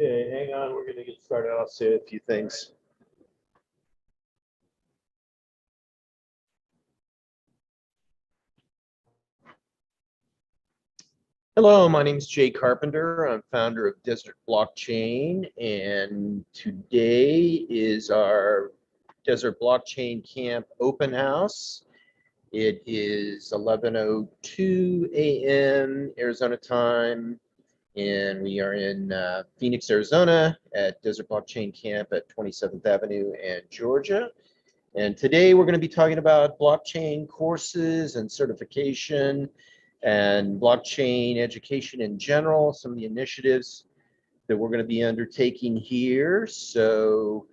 Okay, hang on. We're going to get started. I'll say a few things. Hello, my name is Jay Carpenter. I'm founder of Desert Blockchain, and today is our Desert Blockchain Camp open house. It is 11:02 a.m. Arizona time, and we are in Phoenix, Arizona at Desert Blockchain Camp at 27th Avenue and Georgia. And today we're going to be talking about blockchain courses and certification and blockchain education in general, some of the initiatives that we're going to be undertaking here. So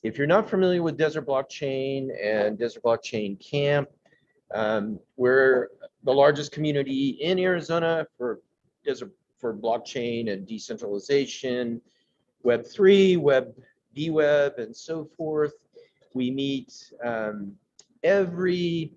if you're not familiar with Desert Blockchain and Desert Blockchain Camp, we're the largest community in Arizona for blockchain and decentralization, Web3, VWeb, and so forth. We meet every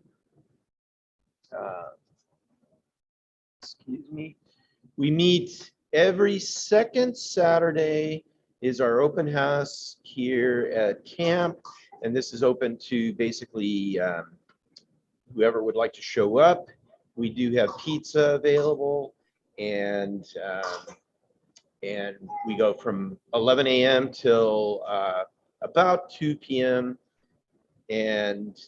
second Saturday is our open house here at camp, and this is open to basically whoever would like to show up. We do have pizza available, and we go from 11 a.m. till about 2 p.m. and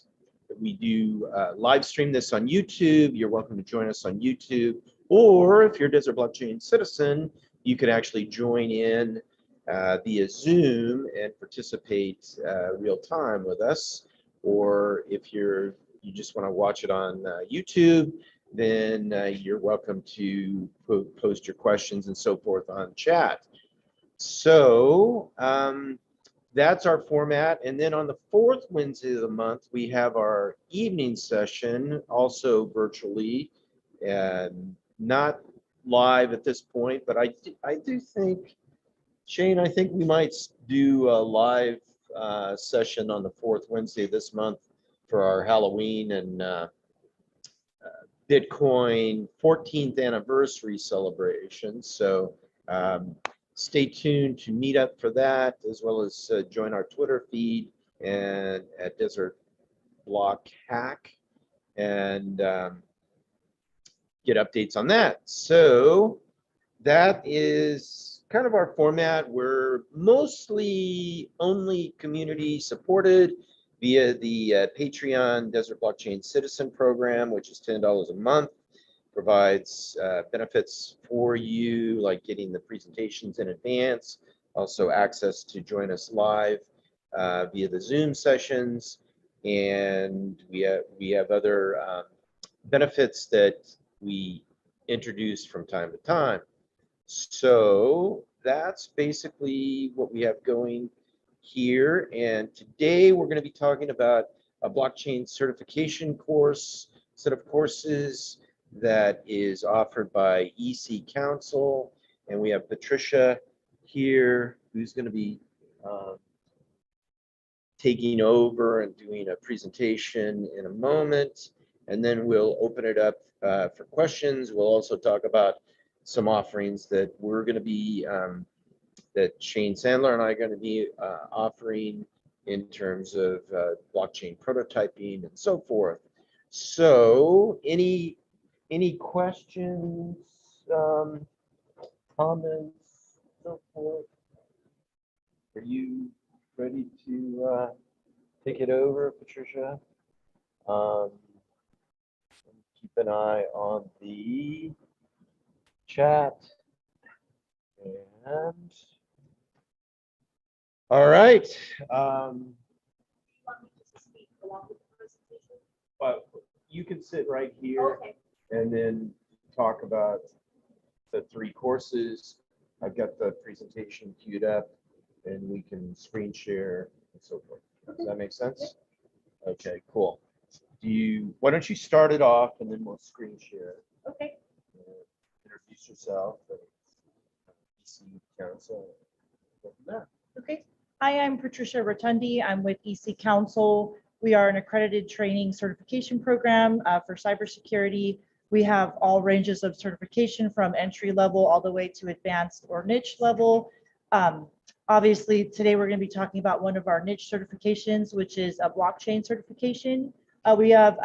we do live stream this on YouTube. You're welcome to join us on YouTube, or if you're a Desert Blockchain citizen, you could actually join in via Zoom and participate real time with us. Or if you just want to watch it on YouTube, then you're welcome to post your questions and so forth on chat. So that's our format. And then on the fourth Wednesday of the month, we have our evening session, also virtually, and not live at this point, but I do think, Shane, I think we might do a live session on the fourth Wednesday of this month for our Halloween and Bitcoin 14th anniversary celebration. So stay tuned to Meetup for that, as well as join our Twitter feed and at Desert Block Hack and get updates on that. So that is kind of our format. We're mostly only community supported via the Patreon Desert Blockchain Citizen Program, which is $10 a month. Provides benefits for you, like getting the presentations in advance, also access to join us live via the Zoom sessions, and we have other benefits that we introduce from time to time. So that's basically what we have going here, and today we're going to be talking about a blockchain certification course, set of courses that is offered by EC Council, and we have Patricia here who's going to be taking over and doing a presentation in a moment, and then we'll open it up for questions. We'll also talk about some offerings that we're going to be that Shane Sandler and I are going to be offering in terms of blockchain prototyping and so forth. So any questions, comments, so forth? Are you ready to take it over, Patricia? Keep an eye on the chat. And all right. But you can sit right here. Okay. And then talk about the three courses. I've got the presentation queued up, and we can screen share and so forth. Does that make sense? Okay, cool. Why don't you start it off, and then we'll screen share. Okay. Introduce yourself. EC Council. Okay. Hi, I'm Patricia Rotundi. I'm with EC Council. We are an accredited training certification program for cybersecurity. We have all ranges of certification from entry level all the way to advanced or niche level. Obviously, today we're going to be talking about one of our niche certifications, which is a blockchain certification. We have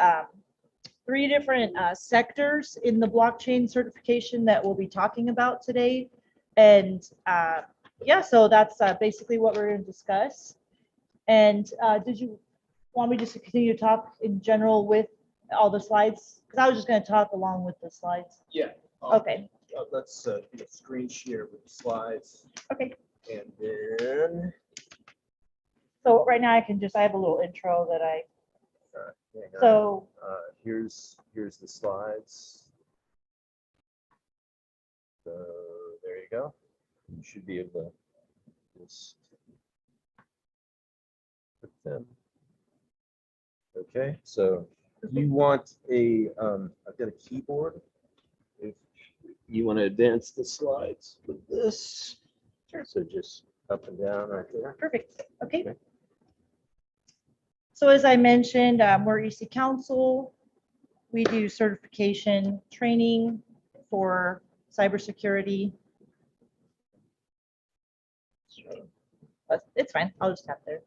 3 different sectors in the blockchain certification that we'll be talking about today. And yeah, so that's basically what we're going to discuss. And did you want me just to continue to talk in general with all the slides? Because I was just going to talk along with the slides. Yeah. Okay. Let's do a screen share with the slides. Okay. And then. So right now I have a little intro that I, hang on. so Here's the slides. So there you go. You should be able to just put them. Okay, so you want I've got a keyboard. If you want to advance the slides with this, Sure. So just up and down right there. perfect. Okay. Okay. So as I mentioned, we're EC Council. We do certification training for cybersecurity. It's fine. I'll just tap there.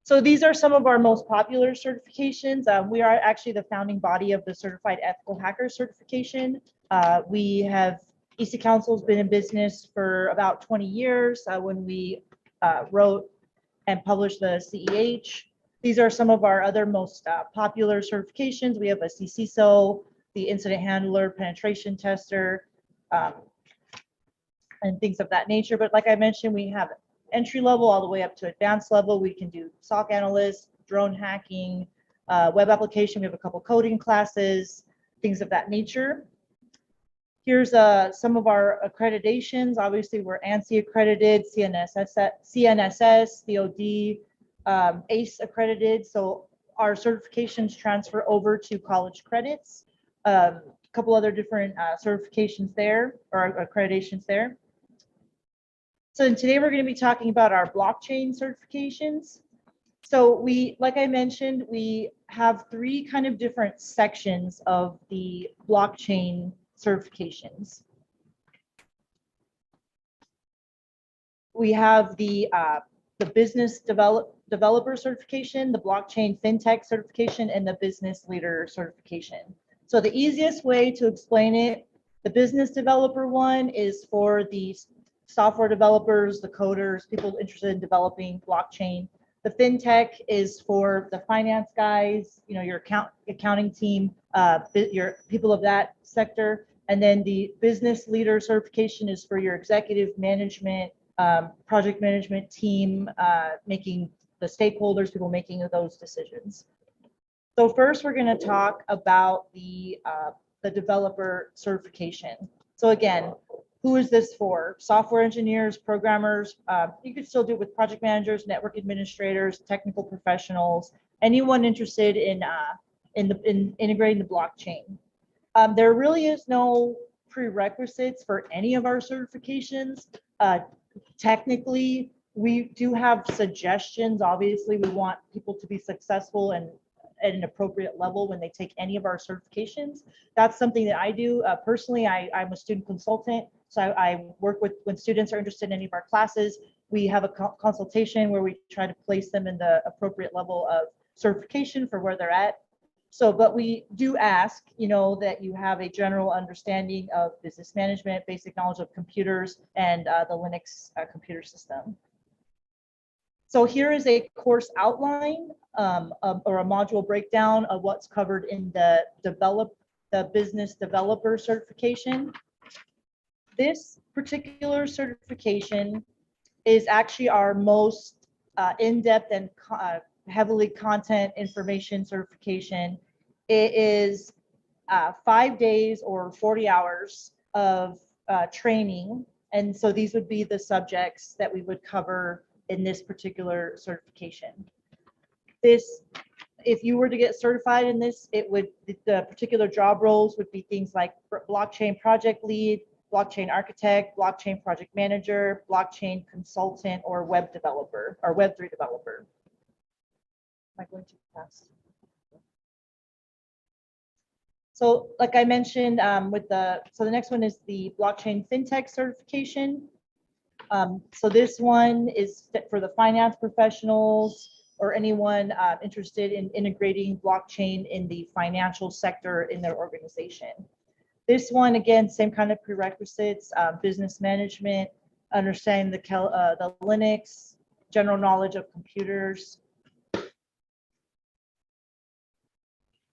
So these are some of our most popular certifications. We are actually the founding body of the Certified Ethical Hacker certification. EC Council has been in business for about 20 years when we wrote and published the CEH. These are some of our other most popular certifications. We have a CCISO, the Incident Handler, Penetration Tester, and things of that nature. But like I mentioned, we have entry level all the way up to advanced level. We can do SOC analyst, drone hacking, web application. We have a couple coding classes, things of that nature. Here's some of our accreditations. Obviously, we're ANSI accredited, CNSS, COD, ACE accredited. So our certifications transfer over to college credits. A couple other different certifications there, or accreditations there. So today we're going to be talking about our blockchain certifications. So like I mentioned, we have 3 kind of different sections of the blockchain certifications. We have the business developer certification, the blockchain fintech certification, and the business leader certification. So the easiest way to explain it, the business developer one is for the software developers, the coders, people interested in developing blockchain. The fintech is for the finance guys, your accounting team, your people of that sector. And then the business leader certification is for your executive management, project management team, making the stakeholders, people making those decisions. So first, we're going to talk about the developer certification. So again, who is this for? Software engineers, programmers. You could still do it with project managers, network administrators, technical professionals, anyone interested in integrating the blockchain. There really is no prerequisites for any of our certifications. Technically, we do have suggestions. Obviously, we want people to be successful and at an appropriate level when they take any of our certifications. That's something that I do. Personally, I'm a student consultant, so I work with when students are interested in any of our classes. We have a consultation where we try to place them in the appropriate level of certification for where they're at. So, but we do ask, that you have a general understanding of business management, basic knowledge of computers, and the Linux computer system. So here is a course outline or a module breakdown of what's covered in the business developer certification. This particular certification is actually our most in-depth and heavily content information certification. It is 5 days or 40 hours of training. And so these would be the subjects that we would cover in this particular certification. If you were to get certified in this, the particular job roles would be things like blockchain project lead, blockchain architect, blockchain project manager, blockchain consultant, or web developer, or Web3 developer. Am I going too fast? So like I mentioned, so the next one is the blockchain fintech certification. So this one is for the finance professionals or anyone interested in integrating blockchain in the financial sector in their organization. This one, again, same kind of prerequisites, business management, understanding the Linux, general knowledge of computers.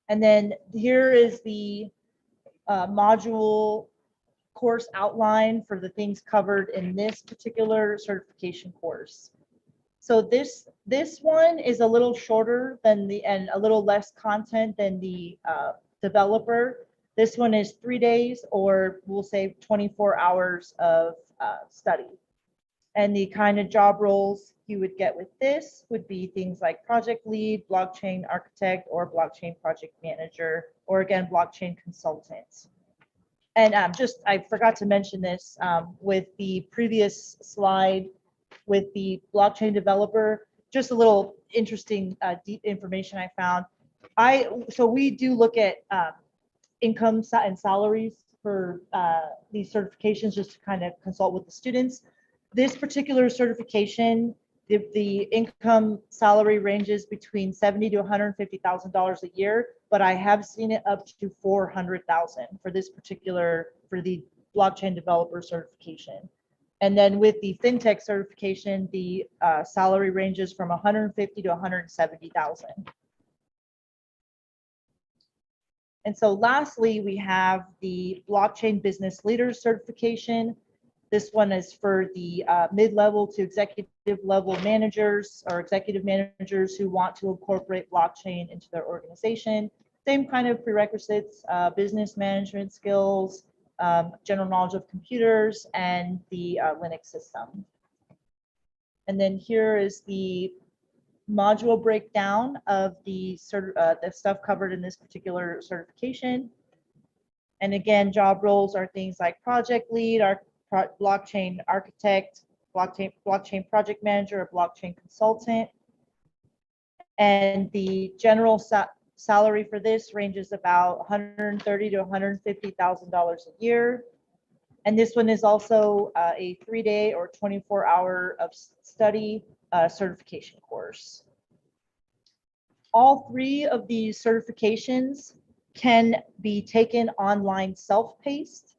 And then here is the module course outline for the things covered in this particular certification course. So this one is a little shorter than and a little less content than the developer. This one is 3 days, or we'll say 24 hours of study. And the kind of job roles you would get with this would be things like project lead, blockchain architect, or blockchain project manager, or again, blockchain consultant. And I forgot to mention this with the previous slide with the blockchain developer, just a little interesting deep information I found. So we do look at income and salaries for these certifications just to kind of consult with the students. This particular certification, the income salary ranges between $70,000 to $150,000 a year, but I have seen it up to $400,000 for this particular, for the blockchain developer certification. And then with the fintech certification, the salary ranges from $150,000 to $170,000. And so lastly, we have the blockchain business leaders certification. This one is for the mid-level to executive level managers or executive managers who want to incorporate blockchain into their organization. Same kind of prerequisites, business management skills, general knowledge of computers, and the Linux system. And then here is the module breakdown of the stuff covered in this particular certification. And again, job roles are things like project lead, blockchain architect, blockchain project manager, or blockchain consultant. And the general salary for this ranges about $130,000 to $150,000 a year. And this one is also a 3-day or 24-hour of study certification course. All 3 of these certifications can be taken online self-paced.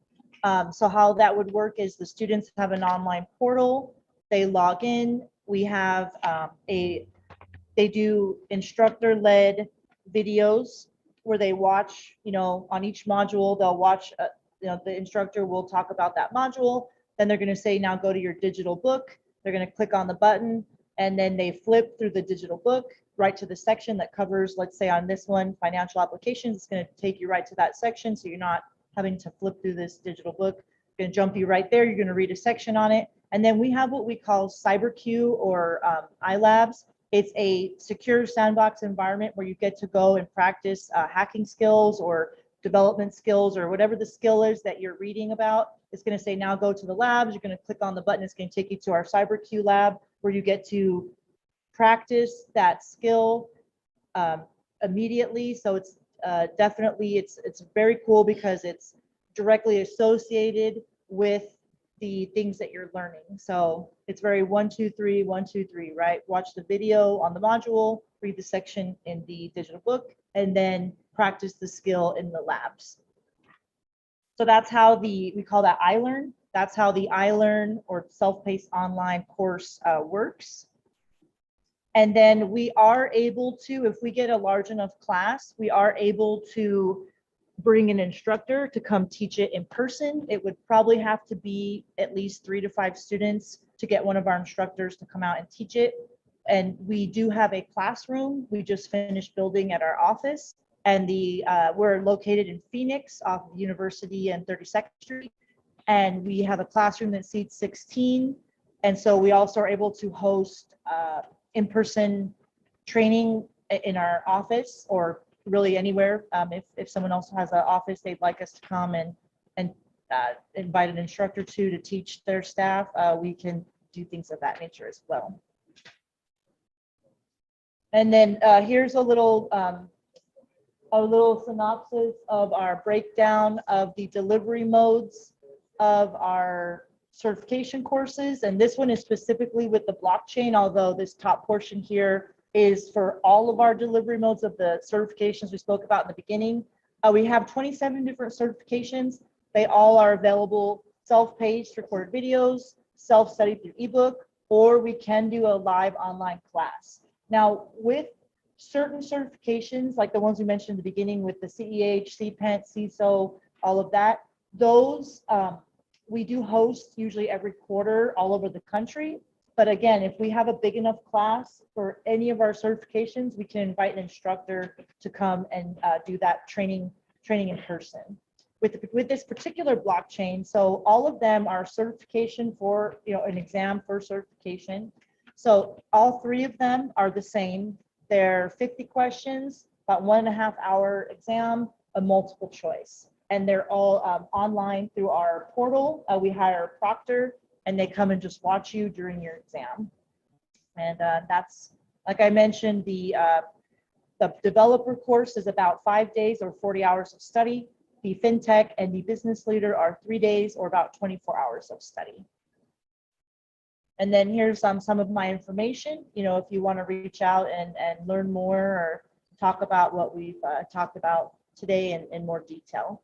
So how that would work is the students have an online portal, they log in, we have they do instructor-led videos where they watch, on each module, they'll watch, the instructor will talk about that module, then they're gonna say, now go to your digital book, they're gonna click on the button, and then they flip through the digital book right to the section that covers, let's say on this one, financial applications, it's gonna take you right to that section, so you're not having to flip through this digital book. It's going to jump you right there. You're going to read a section on it. And then we have what we call CyberQ or iLabs. It's a secure sandbox environment where you get to go and practice hacking skills or development skills or whatever the skill is that you're reading about. It's going to say, now go to the labs. You're going to click on the button. It's going to take you to our CyberQ lab where you get to practice that skill immediately. So it's definitely, it's very cool because it's directly associated with the things that you're learning. So it's very 1, 2, 3, 1, 2, 3, right? Watch the video on the module, read the section in the digital book, and then practice the skill in the labs. So that's how we call that iLearn. That's how the iLearn or self-paced online course works. And then we are able to, if we get a large enough class, we are able to bring an instructor to come teach it in person. It would probably have to be at least 3 to 5 students to get one of our instructors to come out and teach it. And we do have a classroom we just finished building at our office. And we're located in Phoenix off of University and 32nd Street. And we have a classroom that seats 16. And so we also are able to host in-person training in our office or really anywhere. If someone else has an office they'd like us to come and invite an instructor to teach their staff, we can do things of that nature as well. And then here's a little synopsis of our breakdown of the delivery modes of our certification courses, and this one is specifically with the blockchain, although this top portion here is for all of our delivery modes of the certifications we spoke about in the beginning. We have 27 different certifications. They all are available self-paced recorded videos, self-study through ebook, or we can do a live online class. Now, with certain certifications, like the ones we mentioned in the beginning with the CEH, CPENT, CISO, all of that, those we do host usually every quarter all over the country. But again, if we have a big enough class for any of our certifications, we can invite an instructor to come and do that training in person. With this particular blockchain, so all of them are certification for, an exam for certification. So all three of them are the same. They're 50 questions, about 1.5 hour exam, a multiple choice. And they're all online through our portal. We hire a proctor and they come and just watch you during your exam. And that's, like I mentioned, the developer course is about 5 days or 40 hours of study. The FinTech and the business leader are 3 days or about 24 hours of study. And then here's some of my information, if you want to reach out and learn more or talk about what we've talked about today in more detail.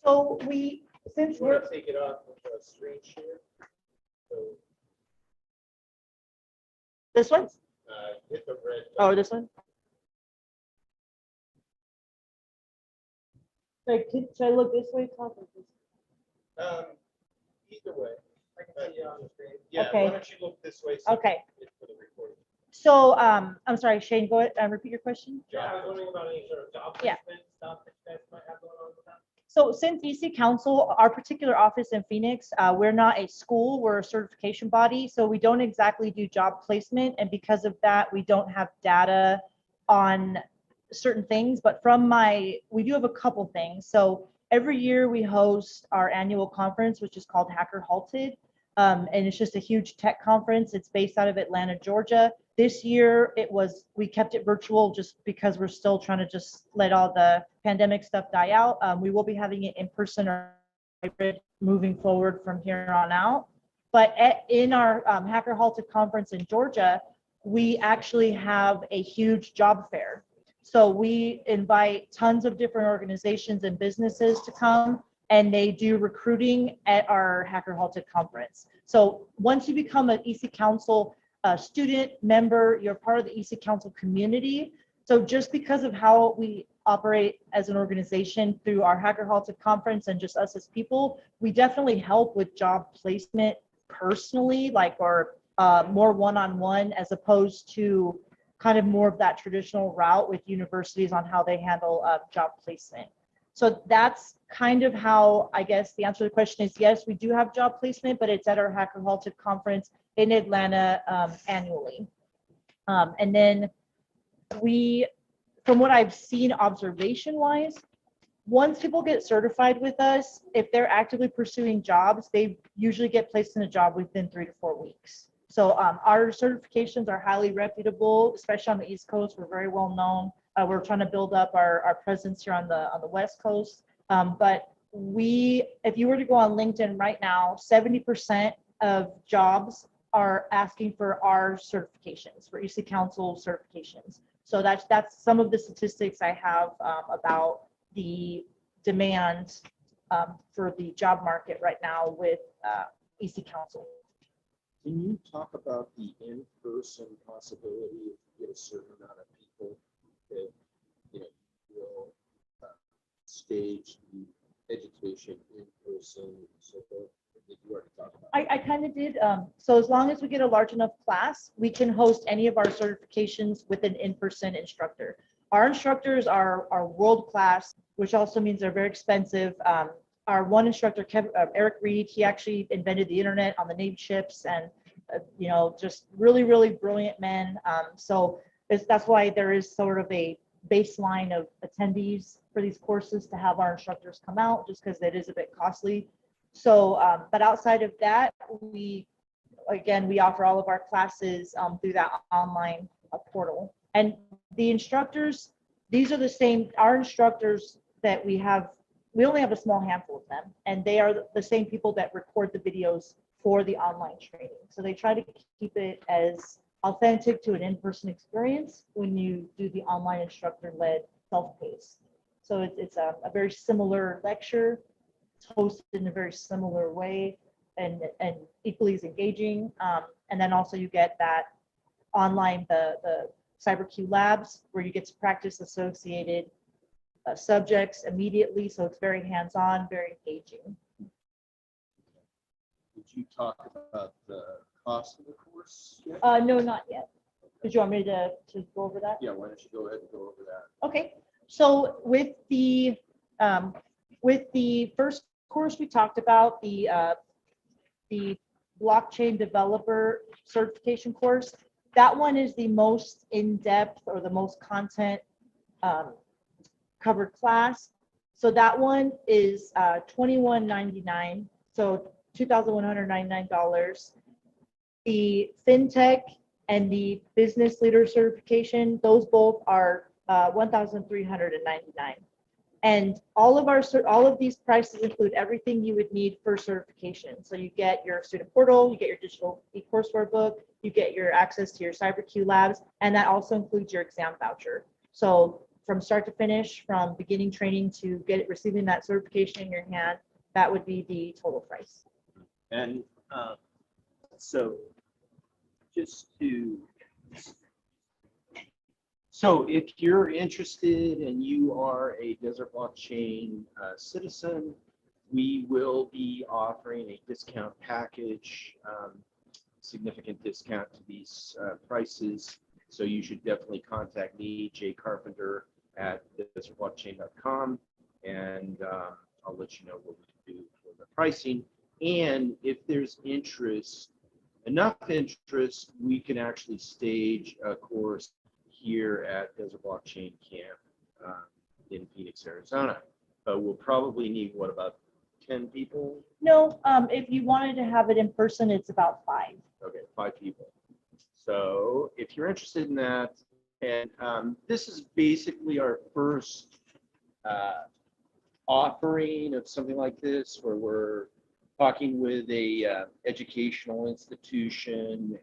So since we're take it off with a screen share. So, this one? hit the red. Oh, this one? Should I look this way, top or this? Either way. I can see you on the screen. Yeah, Okay. why don't you look this way? So Okay. it's for the recording. So I'm sorry, Shane, go ahead and repeat your question. Yeah, I was wondering about any sort of job Yeah. placement stuff that you guys might have going on with that. So since EC Council, our particular office in Phoenix, we're not a school, we're a certification body. So we don't exactly do job placement. And because of that, we don't have data on certain things. But we do have a couple things. So every year we host our annual conference, which is called Hacker Halted. And it's just a huge tech conference. It's based out of Atlanta, Georgia. This year we kept it virtual just because we're still trying to just let all the pandemic stuff die out. We will be having it in person or hybrid moving forward from here on out. But in our Hacker Halted conference in Georgia, we actually have a huge job fair. So we invite tons of different organizations and businesses to come, and they do recruiting at our Hacker Halted conference. So once you become an EC Council student member, you're part of the EC Council community. So just because of how we operate as an organization through our Hacker Halted conference and just us as people, we definitely help with job placement personally, or more one-on-one, as opposed to kind of more of that traditional route with universities on how they handle job placement. So that's kind of how, I guess, the answer to the question is, yes, we do have job placement, but it's at our Hacker Halted conference in Atlanta annually. And then from what I've seen observation-wise, once people get certified with us, if they're actively pursuing jobs, they usually get placed in a job within 3 to 4 weeks. So our certifications are highly reputable, especially on the East Coast. We're very well known. We're trying to build up our presence here on the West Coast. But if you were to go on LinkedIn right now, 70% of jobs are asking for our certifications, for EC Council certifications. So that's some of the statistics I have about the demand for the job market right now with EC Council. Can you talk about the in-person possibility if you get a certain amount of people that will stage the education in person? So that you already talked about. I kind of did. So as long as we get a large enough class, we can host any of our certifications with an in-person instructor. Our instructors are world-class, which also means they're very expensive. Our one instructor, Eric Reed, he actually invented the internet on the Navy ships, and just really, really brilliant man. So that's why there is sort of a baseline of attendees for these courses to have our instructors come out, just because it is a bit costly. So, but outside of that, we offer all of our classes through that online portal. And The instructors, these are the same, our instructors that we have, we only have a small handful of them, and they are the same people that record the videos for the online training. So they try to keep it as authentic to an in-person experience when you do the online instructor-led self-paced. So it's a very similar lecture. It's hosted in a very similar way and equally as engaging. And then also you get that online, the CyberQ labs, where you get to practice associated subjects immediately. So it's very hands-on, very engaging. Did you talk about the cost of the course yet? No, not yet. Did you want me to go over that? Yeah, why don't you go ahead and go over that? Okay, so with the first course we talked about, the blockchain developer certification course, that one is the most in-depth or the most content covered class. So that one is $21.99, so $2,199. The FinTech and the business leader certification, those both are $1,399. And all of these prices include everything you would need for certification. So you get your student portal, you get your digital e-courseware book, you get your access to your CyberQ labs, and that also includes your exam voucher. So from start to finish, from beginning training to receiving that certification in your hand, that would be the total price. And so if you're interested and you are a Desert Blockchain citizen, we will be offering a discount package, significant discount to these prices. So you should definitely contact me, Jay Carpenter, at desertblockchain.com, and I'll let you know what we can do for the pricing. And if there's enough interest, we can actually stage a course here at Desert Blockchain Camp in Phoenix, Arizona. But we'll probably need, what, about 10 people? No, if you wanted to have it in person, it's about 5. Okay, 5 people. So if you're interested in that, and this is basically our first offering of something like this, where we're talking with a educational institution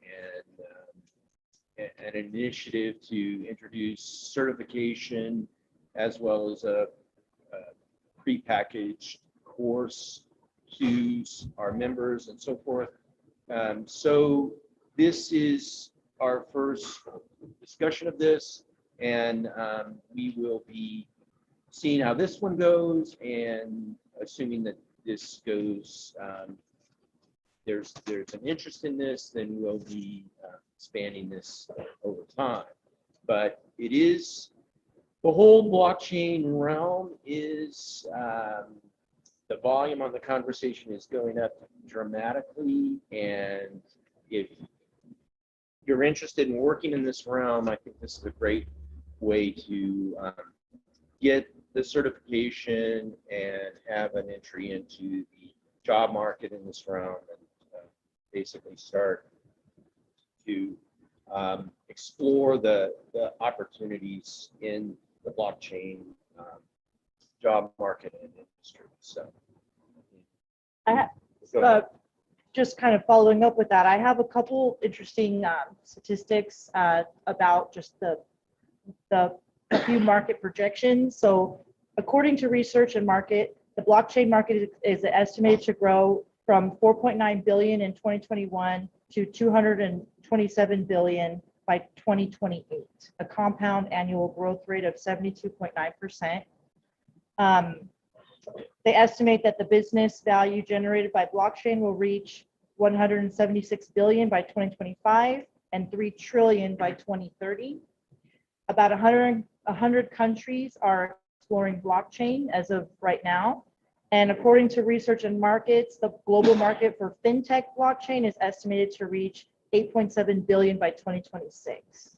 and an initiative to introduce certification as well as a prepackaged course to our members and so forth. So this is our first discussion of this, and we will be seeing how this one goes, and assuming that this goes, there's an interest in this, then we'll be expanding this over time. But it is, the whole blockchain realm is, the volume on the conversation is going up dramatically, and if you're interested in working in this realm, I think this is a great way to get the certification and have an entry into the job market in this realm, and basically start to explore the opportunities in the blockchain job market and industry. So go ahead. Just kind of following up with that, I have a couple interesting statistics about just a few market projections. So according to Research and Market, the blockchain market is estimated to grow from 4.9 billion in 2021 to 227 billion by 2028, a compound annual growth rate of 72.9%. They estimate that the business value generated by blockchain will reach 176 billion by 2025 and 3 trillion by 2030. About 100 countries are exploring blockchain as of right now. And according to Research and Markets, the global market for fintech blockchain is estimated to reach 8.7 billion by 2026.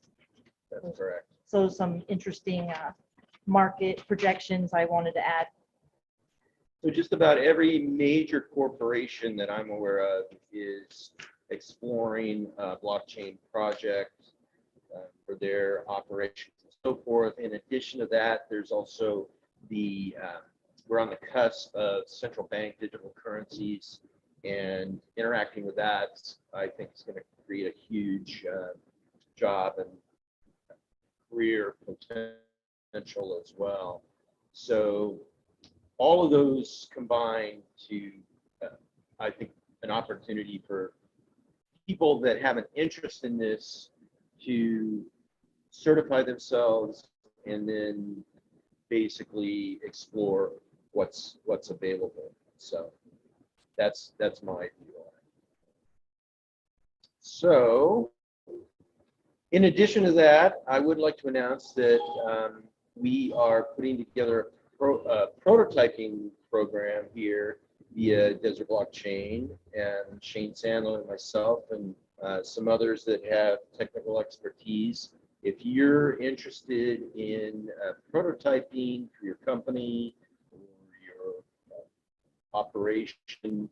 That's correct. So some interesting market projections I wanted to add. So just about every major corporation that I'm aware of is exploring a blockchain project for their operations and so forth. In addition to that, there's also we're on the cusp of central bank digital currencies, and interacting with that, I think, is going to create a huge job and career potential as well. So all of those combine to, I think, an opportunity for people that have an interest in this to certify themselves and then basically explore what's available. So that's my view on it. So in addition to that, I would like to announce that we are putting together a prototyping program here via Desert Blockchain, and Shane Sandler and myself and some others that have technical expertise. If you're interested in prototyping for your company or your operation,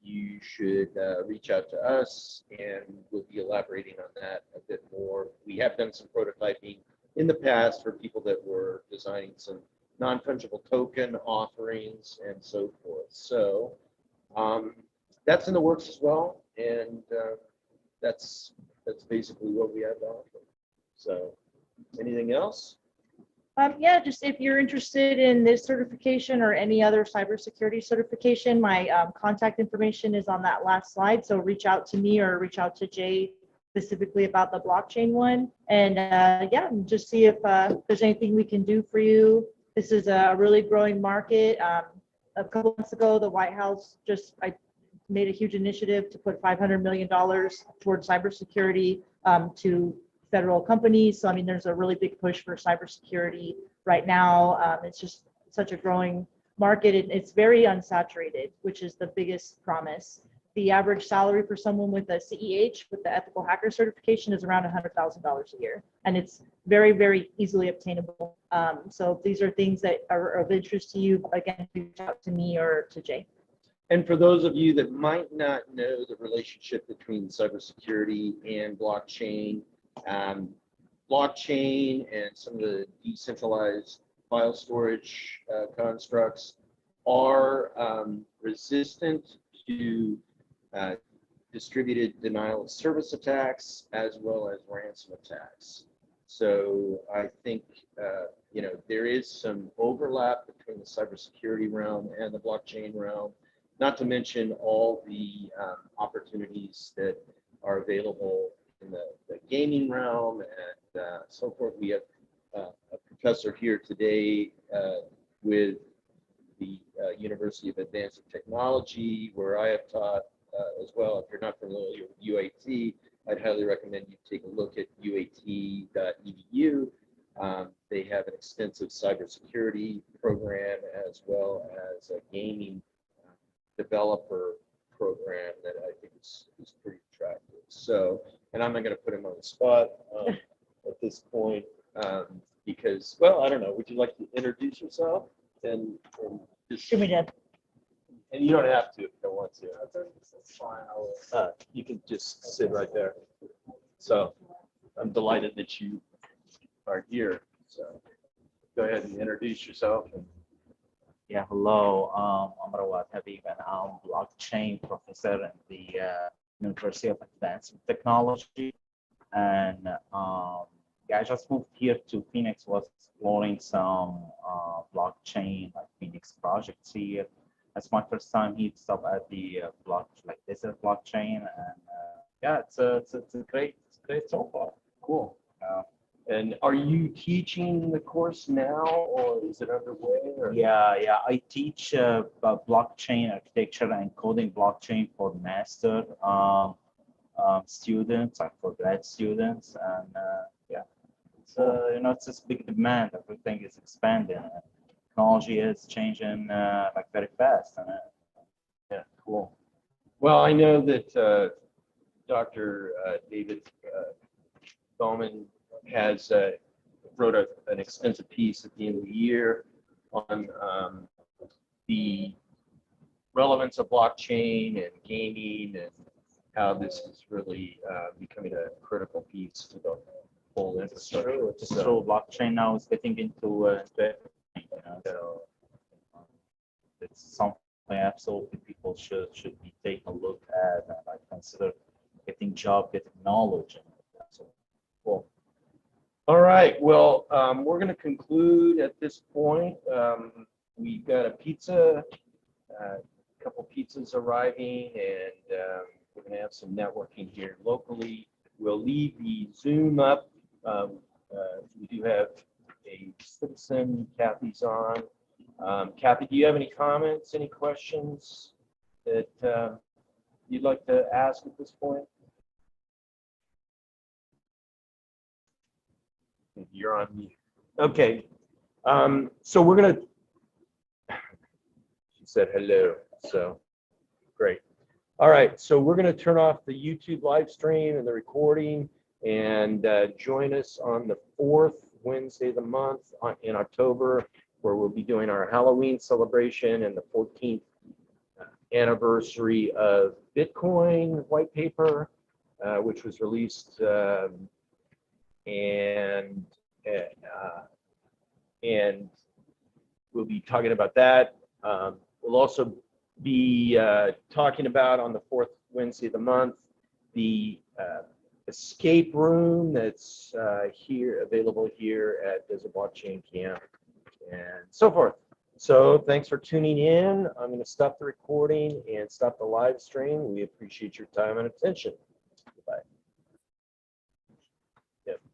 you should reach out to us, and we'll be elaborating on that a bit more. We have done some prototyping in the past for people that were designing some non-fungible token offerings and so forth. So that's in the works as well, and that's basically what we have to offer. So anything else? Yeah, just if you're interested in this certification or any other cybersecurity certification, my contact information is on that last slide. So reach out to me or reach out to Jay specifically about the blockchain one. And yeah, just see if there's anything we can do for you. This is a really growing market. A couple months ago, the White House I made a huge initiative to put $500 million towards cybersecurity to federal companies. So, I mean, there's a really big push for cybersecurity right now. It's just such a growing market. It's very unsaturated, which is the biggest promise. The average salary for someone with a CEH, with the ethical hacker certification, is around $100,000 a year. And it's very, very easily obtainable. So if these are things that are of interest to you, again, reach out to me or to Jay. And for those of you that might not know the relationship between cybersecurity and blockchain, blockchain and some of the decentralized file storage constructs are resistant to distributed denial of service attacks as well as ransom attacks. So I think there is some overlap between the cybersecurity realm and the blockchain realm, not to mention all the opportunities that are available in the gaming realm and so forth. We have a professor here today with the University of Advanced Technology, where I have taught as well. If you're not familiar with UAT, I'd highly recommend you take a look at uat.edu. They have an extensive cybersecurity program as well as a gaming developer program that I think is pretty attractive. So, and I'm not going to put him on the spot at this point because, well, I don't know. Would you like to introduce yourself and just? Give me that. And you don't have to if you don't want to. That's fine. You can just sit right there. So I'm delighted that you are here. So go ahead and introduce yourself. Yeah, hello. I'm Rawat Habib, and I'm blockchain professor at the University of Advanced Technology. And yeah, I just moved here to Phoenix. Was exploring some blockchain like Phoenix projects here. That's my first time here to stop at the Desert Blockchain, and yeah, it's great so far. Cool. And are you teaching the course now, or is it underway? Or? Yeah. I teach about blockchain architecture and coding blockchain for master students, like for grad students, and yeah, so it's this big demand. Everything is expanding. Technology is changing like very fast. And, yeah, cool. Well, I know that Dr. David Bowman has wrote an extensive piece at the end of the year on the relevance of blockchain and gaming and how this is really becoming a critical piece to the whole infrastructure. true, It's it's, true. Blockchain now is getting into everything, so it's something absolutely people should be taking a look at, and I consider getting job, getting knowledge. And so, Cool. All right, well, we're gonna conclude at this point. We've got a pizza, a couple pizzas arriving, and we're gonna have some networking here locally. We'll leave the Zoom up. We do have a citizen, Kathy's on. Kathy, do you have any comments, any questions that you'd like to ask at this point? You're on mute. Okay. So we're gonna. She said hello. So great. All right. So we're gonna turn off the YouTube live stream and the recording, and join us on the 4th Wednesday of the month in October, where we'll be doing our Halloween celebration and the 14th anniversary of Bitcoin white paper, which was released. And we'll be talking about that. We'll also be talking about on the 4th Wednesday of the month the escape room that's available here at Desert Blockchain Camp and so forth. So thanks for tuning in. I'm going to stop the recording and stop the live stream. We appreciate your time and attention. Bye.